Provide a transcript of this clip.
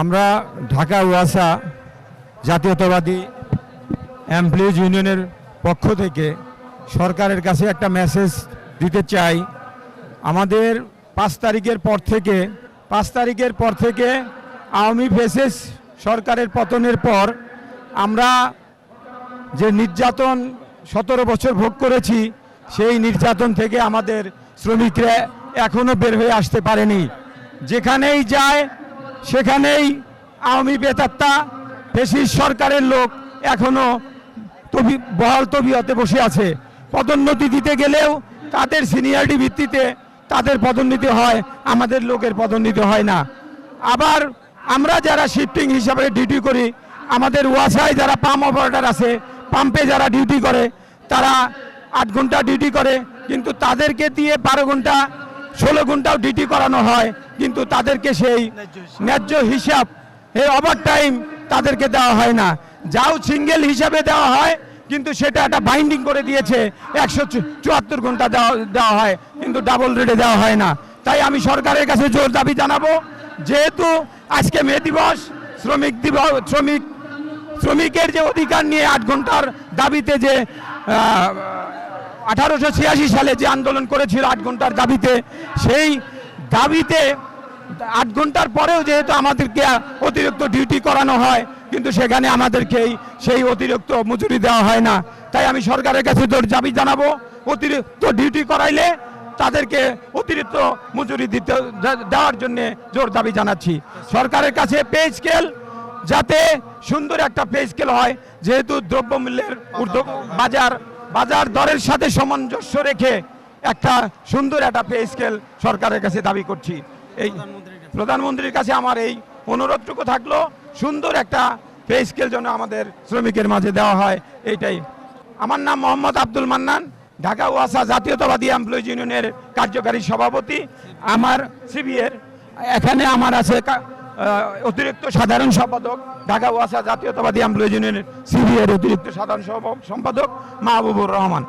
আমরা ঢাকা ওয়াসা জাতীয়তাবাদী এমপ্লয়িজ ইউনিয়নের পক্ষ থেকে সরকারের কাছে একটা মেসেজ দিতে চাই। আমাদের 5 তারিখের পর থেকে আওয়ামী ফেসিস সরকারের পতনের পর আমরা যে নির্যাতন 17 বছর ভোগ করেছি, সেই নির্যাতন থেকে আমাদের শ্রমিকরা এখনও বের হয়ে আসতে পারেনি। যেখানেই যায় সেখানেই আওয়ামী বেতাত্তা ফেসিস সরকারের লোক এখনও বহাল তবিয়তে বসে আছে। পদোন্নতি দিতে গেলেও তাদের সিনিয়রিটি ভিত্তিতে তাদের পদোন্নতি হয়, আমাদের লোকের পদোন্নতি হয় না। আবার আমরা যারা শিফটিং হিসাবে ডিউটি করি, আমাদের ওয়াসায় যারা পাম্প অপারেটর আছে, পাম্পে যারা ডিউটি করে তারা 8 ঘন্টা ডিউটি করে, কিন্তু তাদেরকে দিয়ে 12 ঘন্টা 16 ঘন্টাও ডিউটি করানো হয়, কিন্তু তাদেরকে সেই ন্যায্য হিসাব এই ওভার টাইম তাদেরকে দেওয়া হয় না। যাও সিঙ্গেল হিসাবে দেওয়া হয়, কিন্তু সেটা একটা বাইন্ডিং করে দিয়েছে 174 ঘন্টা দেওয়া হয়, কিন্তু ডাবল রেটে দেওয়া হয় না। তাই আমি সরকারের কাছে জোর দাবি জানাবো, যেহেতু আজকে মে দিবস, শ্রমিকের যে অধিকার নিয়ে 8 ঘন্টার দাবিতে যে 1886 সালে যে আন্দোলন করেছিল 8 ঘন্টার দাবিতে, সেই দাবিতে 8 ঘন্টার পরেও যেহেতু আমাদেরকে অতিরিক্ত ডিউটি করানো হয়, কিন্তু সেখানে আমাদেরকে সেই অতিরিক্ত মজুরি দেওয়া হয় না। তাই আমি সরকারের কাছে জোর দাবি জানাবো, অতিরিক্ত ডিউটি করাইলে তাদেরকে অতিরিক্ত মজুরি দেওয়ার জন্য জোর দাবি জানাচ্ছি। সরকারের কাছে পে স্কেল যাতে সুন্দর একটা পে স্কেল হয়, যেহেতু দ্রব্যমূল্যের বাজার দরের সাথে সামঞ্জস্য রেখে একটা সুন্দর একটা পে স্কেল সরকারের কাছে দাবি করছি। এই প্রধানমন্ত্রীর কাছে আমার এই অনুরোধটুকু থাকলো, সুন্দর একটা পে স্কেল যেন আমাদের শ্রমিকের মাঝে দেওয়া হয়, এইটাই। আমার নাম মোহাম্মদ আব্দুল মান্নান, ঢাকা ওয়াসা জাতীয়তাবাদী এমপ্লয়িজ ইউনিয়নের কার্যকারী সভাপতি। আমার সিবিএর এখানে আমার আছে অতিরিক্ত সাধারণ সম্পাদক, ঢাকা ওয়াসা জাতীয়তাবাদী এমপ্লয়িজ ইউনিয়নের সিবিএর অতিরিক্ত সাধারণ সম্পাদক মাহবুবুর রহমান।